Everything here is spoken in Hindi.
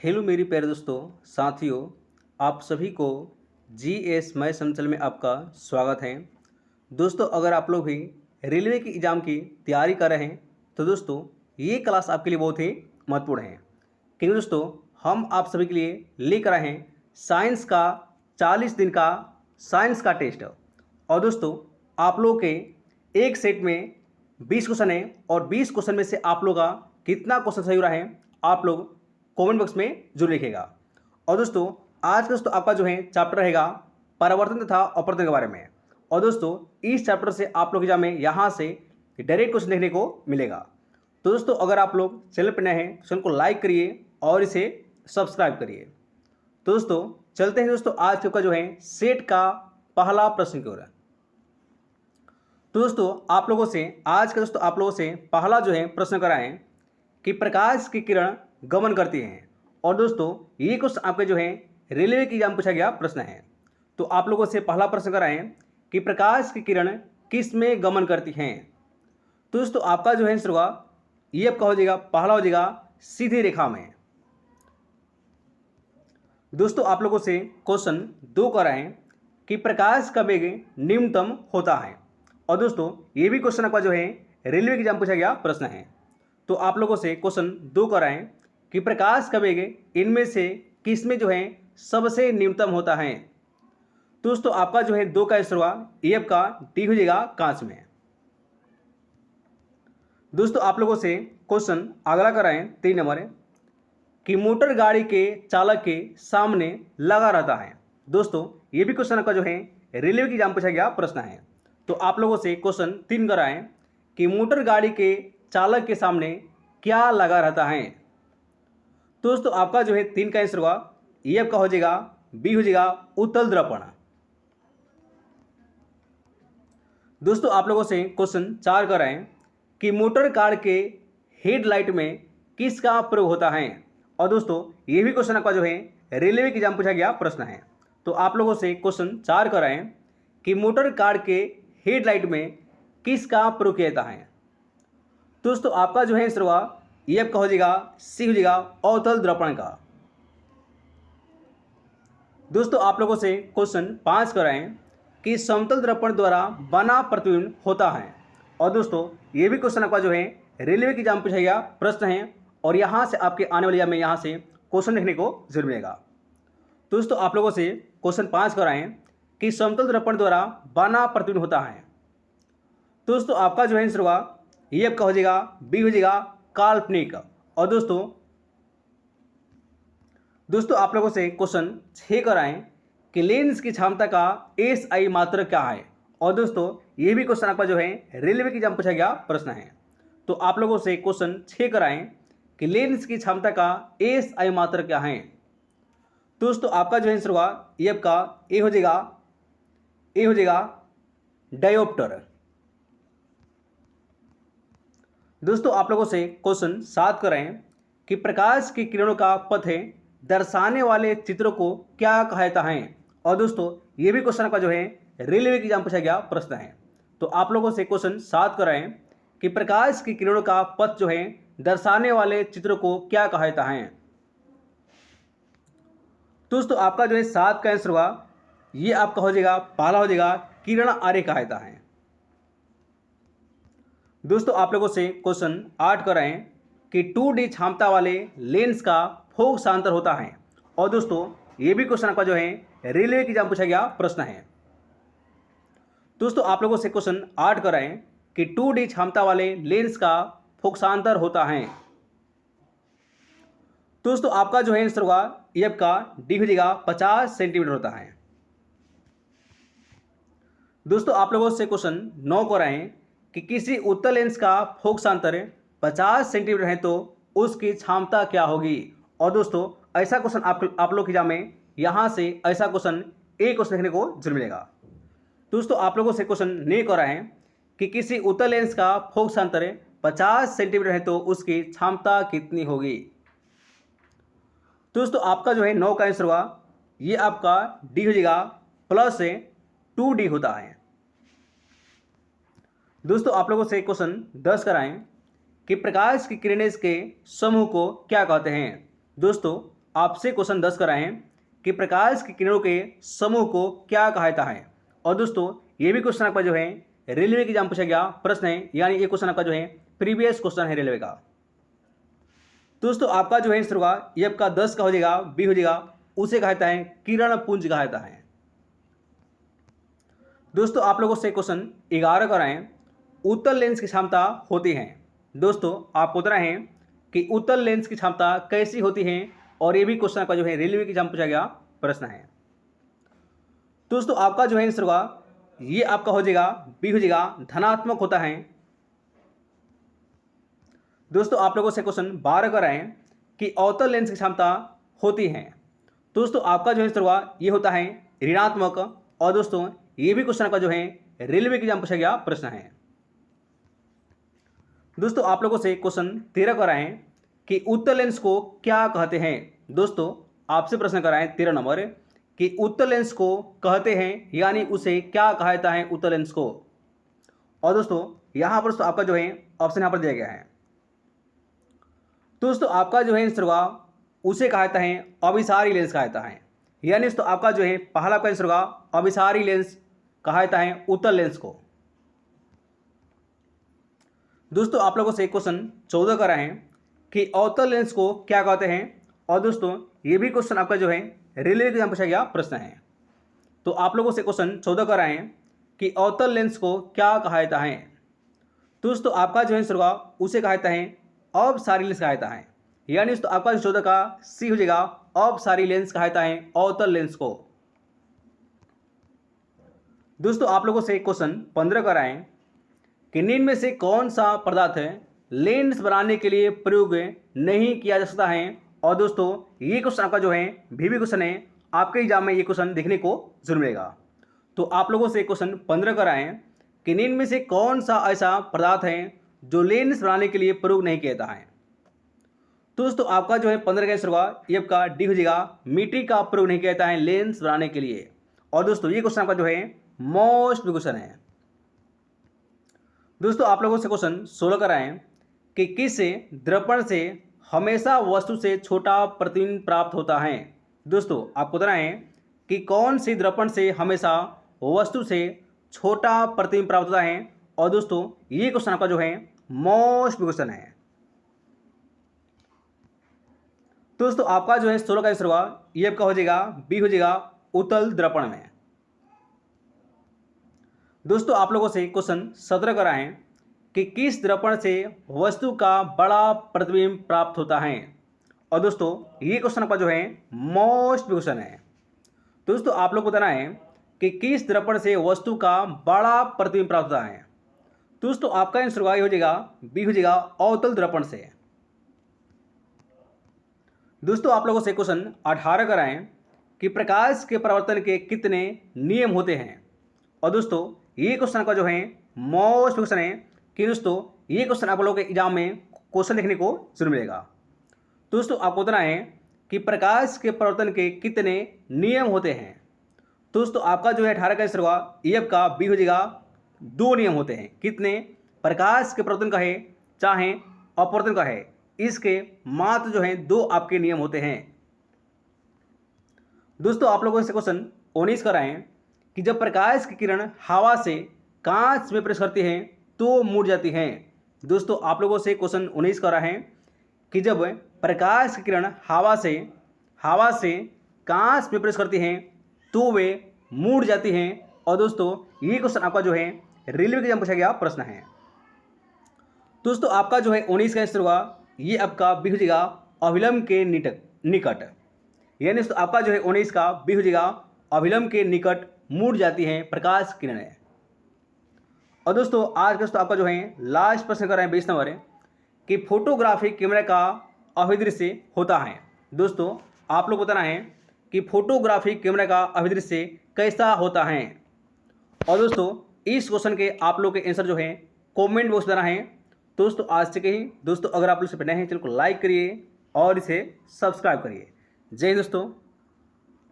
हेलो मेरी प्यारे दोस्तों साथियों, आप सभी को जीएस मैथ चैनल में आपका स्वागत है। दोस्तों, अगर आप लोग भी रेलवे की एग्ज़ाम की तैयारी कर रहे हैं तो दोस्तों ये क्लास आपके लिए बहुत ही महत्वपूर्ण है, क्योंकि दोस्तों हम आप सभी के लिए लेकर आए हैं साइंस का 40 दिन का साइंस का टेस्ट। और दोस्तों आप लोग के एक सेट में 20 क्वेश्चन है और 20 क्वेश्चन में से आप लोग का कितना क्वेश्चन सही हो रहा है आप लोग कमेंट बॉक्स में जरूर लिखिएगा। और दोस्तों आज का दोस्तों आपका जो है चैप्टर रहेगा परिवर्तन तथा अपवर्तन के बारे में। और दोस्तों इस चैप्टर से आप लोग एग्जाम में यहाँ से डायरेक्ट क्वेश्चन देखने को मिलेगा। तो दोस्तों अगर आप लोग चैनल पर नए हैं चैनल को लाइक करिए और इसे सब्सक्राइब करिए। तो दोस्तों चलते हैं दोस्तों आज का जो है सेट का पहला प्रश्न की ओर। तो दोस्तों आप लोगों से आज का दोस्तों आप लोगों से पहला जो है प्रश्न कराएं कि प्रकाश की किरण गमन करती हैं। और दोस्तों ये क्वेश्चन आपके जो है रेलवे की एग्जाम पूछा गया प्रश्न है। तो आप लोगों से पहला प्रश्न कराएं कि प्रकाश की किरण किस में गमन करती हैं। तो दोस्तों आपका जो है आंसर होगा ये आपका हो जाएगा पहला हो जाएगा सीधी रेखा में। दोस्तों आप लोगों से क्वेश्चन 2 कराएं कि प्रकाश का वेग न्यूनतम होता है। और दोस्तों ये भी क्वेश्चन आपका जो है रेलवे की एग्जाम पूछा गया प्रश्न है। तो आप लोगों से क्वेश्चन 2 कराएं कि प्रकाश का वेग इनमें से किस में जो है सबसे न्यूनतम होता है। तो दोस्तों आपका जो है 2 का आंसर हुआ ये आपका डी हो जाएगा कांच में। दोस्तों आप लोगों से क्वेश्चन अगला कराएं 3 नंबर कि मोटर गाड़ी के चालक के सामने लगा रहता है। दोस्तों ये भी क्वेश्चन आपका जो है रेलवे की एग्जाम पूछा गया प्रश्न है। तो आप लोगों से क्वेश्चन 3 कराएं कि मोटर गाड़ी के चालक के सामने क्या लगा रहता है। तो दोस्तों आपका जो है 3 का आंसर हुआ ये आपका हो जाएगा बी हो जाएगा उत्तल दर्पण। दोस्तों आप लोगों से क्वेश्चन 4 कराएं कि मोटर कार के हेडलाइट में किसका प्रयोग होता है। और दोस्तों ये भी क्वेश्चन आपका जो है रेलवे की एग्जाम पूछा गया प्रश्न है। तो आप लोगों से क्वेश्चन 4 कराएं कि मोटर कार के हेडलाइट में किसका प्रयोग किया जाता है। दोस्तों आपका जो है आंसर हुआ ये आपका हो जाएगा सी हो जाएगा अवतल दर्पण का। दोस्तों आप लोगों से क्वेश्चन 5 कराएं कि समतल दर्पण द्वारा बना प्रतिबिंब होता है। और दोस्तों ये भी क्वेश्चन आपका जो है रेलवे की एग्जाम पूछा गया प्रश्न है और यहाँ से आपके आने वाले एग्जाम में यहाँ से क्वेश्चन लिखने को जरूर मिलेगा। तो दोस्तों आप लोगों से क्वेश्चन 5 कराएं कि समतल दर्पण द्वारा बना प्रतिबिंब होता है। तो दोस्तों आपका जो है आंसर हुआ ये आपका हो जाएगा बी हो जाएगा काल्पनिक। और दोस्तों आप लोगों से क्वेश्चन 6 कराएं कि लेंस की क्षमता का एसआई मात्रक क्या है। और दोस्तों ये भी क्वेश्चन आपका जो है रेलवे की एग्जाम पूछा गया प्रश्न है। तो आप लोगों से क्वेश्चन 6 कराएं कि लेंस की क्षमता का एसआई मात्रक क्या है। दोस्तों आपका जो आंसर हुआ ये आपका ए हो जाएगा डायोप्टर। दोस्तों आप लोगों से क्वेश्चन 7 कराएं कि प्रकाश की किरणों का पथ दर्शाने वाले चित्रों को क्या कहा जाता है। और दोस्तों ये भी क्वेश्चन आपका जो है रेलवे की एग्जाम पूछा गया प्रश्न है। तो आप लोगों से क्वेश्चन 7 कराएं कि प्रकाश की किरणों का पथ जो है दर्शाने वाले चित्रों को क्या कहा जाता है। दोस्तों आपका जो है 7 का आंसर हुआ ये आपका हो जाएगा पहला हो जाएगा किरण आरेख कहा जाता है। दोस्तों आप लोगों से क्वेश्चन 8 कराएं कि 2D क्षमता वाले लेंस का फोकस अंतर होता है। और दोस्तों ये भी क्वेश्चन आपका जो है रेलवे की एग्जाम पूछा गया प्रश्न है। दोस्तों आप लोगों से क्वेश्चन 8 कराएं कि 2D क्षमता वाले लेंस का फोकसांतर होता है। दोस्तों आपका जो है आंसर होगा ये आपका डी हो जाएगा 50 सेंटीमीटर होता है। दोस्तों आप लोगों से क्वेश्चन 9 कराएं कि किसी उत्तल लेंस का फोकसांतर 50 सेंटीमीटर है तो उसकी क्षमता क्या होगी। और दोस्तों ऐसा क्वेश्चन आप लोग की एग्जाम में यहाँ से ऐसा क्वेश्चन एक क्वेश्चन देखने को जरूर मिलेगा। दोस्तों आप लोगों से क्वेश्चन नहीं कराएं कि किसी उत्तल लेंस का फोकसांतर 50 सेंटीमीटर है तो उसकी क्षमता कितनी होगी। दोस्तों आपका जो है 9 का आंसर हुआ ये आपका डी हो जाएगा +2D होता है। दोस्तों आप लोगों से क्वेश्चन 10 कराएं कि प्रकाश की किरणें के समूह को क्या कहते हैं। दोस्तों आपसे क्वेश्चन 10 कराए हैं कि प्रकाश की किरणों के समूह को क्या कहा जाता है। और दोस्तों ये भी क्वेश्चन आपका जो है रेलवे के एग्जाम पूछा गया प्रश्न है, यानी ये क्वेश्चन आपका जो है प्रीवियस क्वेश्चन है रेलवे का। दोस्तों आपका जो है आंसर होगा ये आपका 10 का हो जाएगा, बी हो जाएगा, उसे कहा जाता है किरण पुंज कहा जाता है। दोस्तों आप लोगों से क्वेश्चन 11 कराएं, उत्तल लेंस की क्षमता होती है। दोस्तों आप पूछ रहे हैं कि उत्तल लेंस की क्षमता कैसी होती है, और ये भी क्वेश्चन आपका जो है रेलवे के एग्जाम पूछा गया प्रश्न है। दोस्तों आपका जो है आंसर होगा ये आपका हो जाएगा, बी हो जाएगा, धनात्मक होता है। दोस्तों आप लोगों से क्वेश्चन 12 कराएं कि अवतल लेंस की क्षमता होती है। दोस्तों आपका जो आंसर होगा ये होता है ऋणात्मक। और दोस्तों ये भी क्वेश्चन आपका जो है रेलवे के एग्जाम पूछा गया प्रश्न है। दोस्तों आप लोगों से क्वेश्चन 13 कराएं कि उत्तल लेंस को क्या कहते हैं। दोस्तों आपसे प्रश्न कराएं 13 नंबर कि उत्तल लेंस को कहते हैं, यानी उसे क्या कहा जाता है उत्तल लेंस को। और दोस्तों यहां पर आपका जो है ऑप्शन यहां पर दिया गया है। दोस्तों आपका जो है आंसर होगा उसे कहा जाता है अभिसारी लेंस कहा जाता है, यानी दोस्तों आपका जो है पहला आपका आंसर होगा अभिसारी लेंस कहा जाता है उत्तल लेंस को। दोस्तों आप लोगों से क्वेश्चन 14 कराएं कि अवतल लेंस को क्या कहते हैं। और दोस्तों ये भी क्वेश्चन आपका जो है रेलवे के एग्जाम पूछा गया प्रश्न है। तो आप लोगों से क्वेश्चन 14 कराएं कि अवतल लेंस को क्या कहा जाता है। दोस्तों आपका जो आंसर होगा उसे कहा जाता है अपसारी लेंस कहा जाता है, यानी दोस्तों आपका 14 का सी हो जाएगा, अपसारी लेंस कहा जाता है अवतल लेंस को। दोस्तों आप लोगों से क्वेश्चन 15 कराएं कि निम्न में से कौन सा पदार्थ लेंस बनाने के लिए प्रयोग नहीं किया जा सकता है। और दोस्तों ये क्वेश्चन आपका जो है वीवी क्वेश्चन है, आपके एग्जाम में ये क्वेश्चन देखने को जरूर मिलेगा। तो आप लोगों से क्वेश्चन 15 कराएं कि निम्न में से कौन सा ऐसा पदार्थ है जो लेंस बनाने के लिए प्रयोग नहीं किया जाता है। दोस्तों आपका जो है 15 का आंसर होगा ये आपका डी हो जाएगा, मिट्टी का प्रयोग नहीं किया जाता है लेंस बनाने के लिए। और दोस्तों ये क्वेश्चन आपका जो है मोस्ट क्वेश्चन है। दोस्तों आप लोगों से क्वेश्चन 16 कराएं कि किस दर्पण से हमेशा वस्तु से छोटा प्रतिबिंब प्राप्त होता है। दोस्तों आप पूछ रहे हैं कि कौन सी दर्पण से हमेशा वस्तु से छोटा प्रतिबिंब प्राप्त होता है। और दोस्तों ये क्वेश्चन आपका जो है मोस्ट क्वेश्चन है। दोस्तों आपका जो है 16 का आंसर होगा ये आपका हो जाएगा, बी हो जाएगा, उत्तल दर्पण में। दोस्तों आप लोगों से क्वेश्चन 17 कराएं कि किस दर्पण से वस्तु का बड़ा प्रतिबिंब प्राप्त होता है। और दोस्तों ये क्वेश्चन आपका जो है मोस्ट क्वेश्चन है। दोस्तों आप लोग बताना है कि किस दर्पण से वस्तु का बड़ा प्रतिबिंब प्राप्त होता है। दोस्तों आपका आंसर होगा ये हो जाएगा, बी हो जाएगा, अवतल दर्पण से। दोस्तों आप लोगों से क्वेश्चन 18 कराएं कि प्रकाश के परावर्तन के कितने नियम होते हैं। और दोस्तों ये क्वेश्चन का जो है मोस्ट क्वेश्चन है कि दोस्तों ये क्वेश्चन आप लोगों के एग्जाम में क्वेश्चन लिखने को जरूर मिलेगा। दोस्तों आपको बताना है कि प्रकाश के परावर्तन के कितने नियम होते हैं। दोस्तों आपका जो है 18 का आंसर होगा ये आपका बी हो जाएगा, 2 नियम होते हैं। कितने? प्रकाश के परावर्तन का है चाहे अपवर्तन का है, इसके मात्र जो है 2 आपके नियम होते हैं। दोस्तों आप लोगों से क्वेश्चन 19 कराएं कि जब प्रकाश की किरण हवा से कांच में प्रवेश करती है तो मुड़ जाती हैं। दोस्तों आप लोगों से क्वेश्चन 19 कर रहे हैं कि जब प्रकाश की किरण हवा से कांच में प्रवेश करती हैं तो वे मुड़ जाती हैं। और दोस्तों ये क्वेश्चन आपका जो है रेलवे के एग्जाम पूछा गया प्रश्न है। दोस्तों आपका जो है 19 का आंसर होगा ये आपका बी हो जाएगा, अभिलंब के निकट, यानी दोस्तों आपका जो है 19 का बी हो जाएगा, अभिलंब के निकट मुड़ जाती हैं प्रकाश किरणें। और दोस्तों आज का दोस्तों आपका जो है लास्ट प्रश्न कर रहे हैं 20 नंबर कि फोटोग्राफी कैमरा का अभिदृश्य होता है। दोस्तों आप लोग बताना है कि फोटोग्राफी कैमरा का अभिदृश्य कैसा होता है। और दोस्तों इस क्वेश्चन के आप लोग के आंसर जो है कमेंट बॉक्स में देना है। दोस्तों आज से कहीं दोस्तों अगर आप लोग से नए हैं चैनल को लाइक करिए और इसे सब्सक्राइब करिए। जय हिंद दोस्तों।